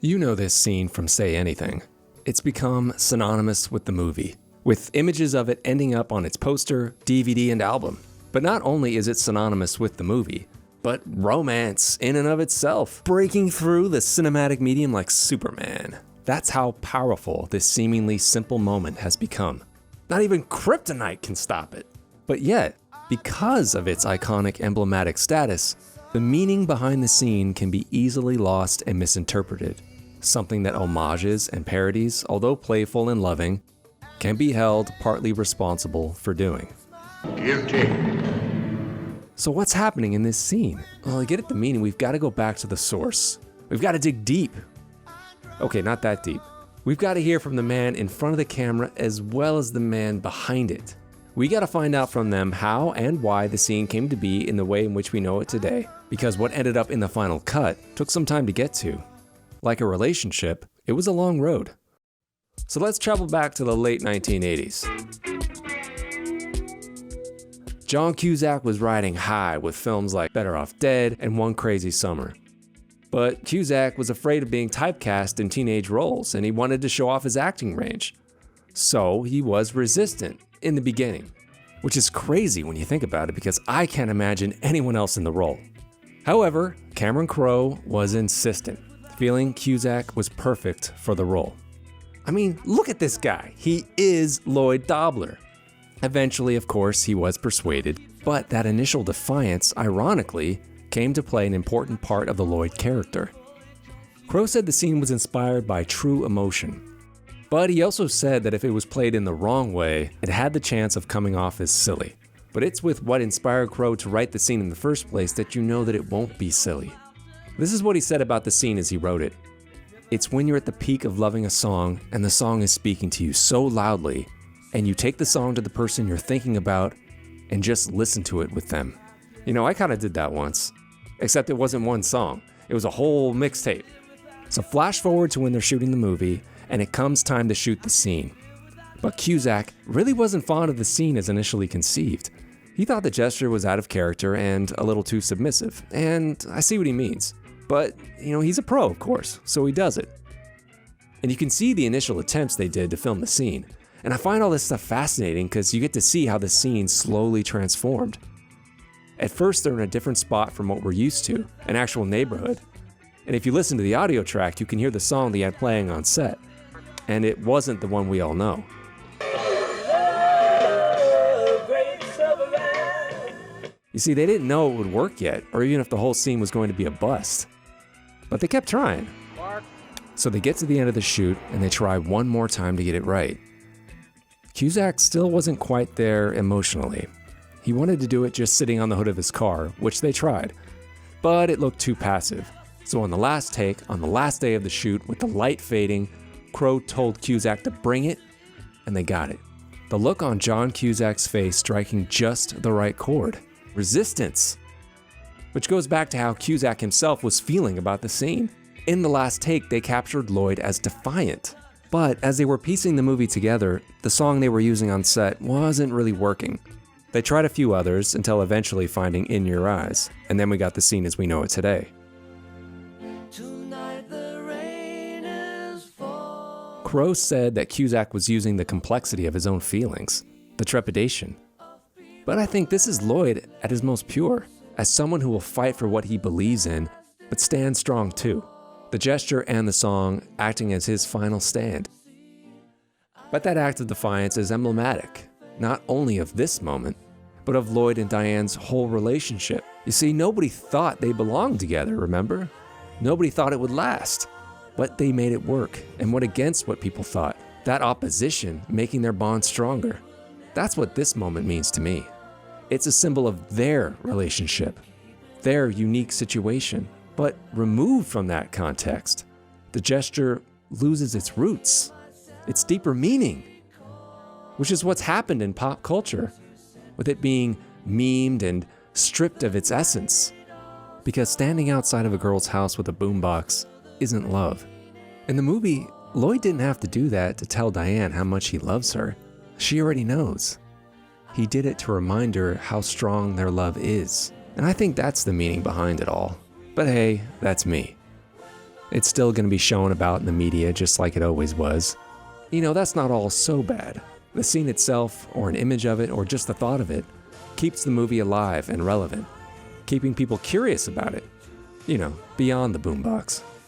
You know this scene from Say Anything. It's become synonymous with the movie, with images of it ending up on its poster, DVD, and album. But not only is it synonymous with the movie, but romance in and of itself, breaking through the cinematic medium like Superman. That's how powerful this seemingly simple moment has become. Not even kryptonite can stop it. But yet, because of its iconic emblematic status, the meaning behind the scene can be easily lost and misinterpreted. Something that homages and parodies, although playful and loving, can be held partly responsible for doing. Guilty. So what's happening in this scene? Well, to get at the meaning, we've got to go back to the source. We've got to dig deep. Okay, not that deep. We've got to hear from the man in front of the camera as well as the man behind it. We got to find out from them how and why the scene came to be in the way in which we know it today, because what ended up in the final cut took some time to get to. Like a relationship, it was a long road. So let's travel back to the late 1980s. John Cusack was riding high with films like Better Off Dead and One Crazy Summer. But Cusack was afraid of being typecast in teenage roles, and he wanted to show off his acting range. So he was resistant in the beginning, which is crazy when you think about it because I can't imagine anyone else in the role. However, Cameron Crowe was insistent, feeling Cusack was perfect for the role. I mean, look at this guy. He is Lloyd Dobler. Eventually, of course, he was persuaded, but that initial defiance, ironically, came to play an important part of the Lloyd character. Crowe said the scene was inspired by true emotion, but he also said that if it was played in the wrong way, it had the chance of coming off as silly. But it's with what inspired Crowe to write the scene in the first place that you know that it won't be silly. This is what he said about the scene as he wrote it. It's when you're at the peak of loving a song and the song is speaking to you so loudly, and you take the song to the person you're thinking about and just listen to it with them. You know, I kind of did that once, except it wasn't one song. It was a whole mixtape. So flash forward to when they're shooting the movie, and it comes time to shoot the scene. But Cusack really wasn't fond of the scene as initially conceived. He thought the gesture was out of character and a little too submissive, and I see what he means. But, you know, he's a pro, of course, so he does it. And you can see the initial attempts they did to film the scene. And I find all this stuff fascinating because you get to see how the scene slowly transformed. At first, they're in a different spot from what we're used to, an actual neighborhood. And if you listen to the audio track, you can hear the song they had playing on set. And it wasn't the one we all know. You see, they didn't know it would work yet, or even if the whole scene was going to be a bust. But they kept trying. So they get to the end of the shoot, and they try one more time to get it right. Cusack still wasn't quite there emotionally. He wanted to do it just sitting on the hood of his car, which they tried, but it looked too passive. So on the last take, on the last day of the shoot, with the light fading, Crowe told Cusack to bring it, and they got it. The look on John Cusack's face striking just the right chord. Resistance. Which goes back to how Cusack himself was feeling about the scene. In the last take, they captured Lloyd as defiant. But as they were piecing the movie together, the song they were using on set wasn't really working. They tried a few others until eventually finding In Your Eyes, and then we got the scene as we know it today. Crowe said that Cusack was using the complexity of his own feelings, the trepidation. But I think this is Lloyd at his most pure, as someone who will fight for what he believes in, but stand strong too. The gesture and the song acting as his final stand. But that act of defiance is emblematic, not only of this moment, but of Lloyd and Diane's whole relationship. You see, nobody thought they belonged together, remember? Nobody thought it would last. But they made it work and went against what people thought. That opposition making their bond stronger. That's what this moment means to me. It's a symbol of their relationship, their unique situation. But removed from that context, the gesture loses its roots, its deeper meaning, which is what's happened in pop culture, with it being memed and stripped of its essence. Because standing outside of a girl's house with a boombox isn't love. In the movie, Lloyd didn't have to do that to tell Diane how much he loves her. She already knows. He did it to remind her how strong their love is. And I think that's the meaning behind it all. But hey, that's me. It's still going to be shown about in the media just like it always was. That's not all so bad. The scene itself, or an image of it, or just the thought of it, keeps the movie alive and relevant, keeping people curious about it, beyond the boombox.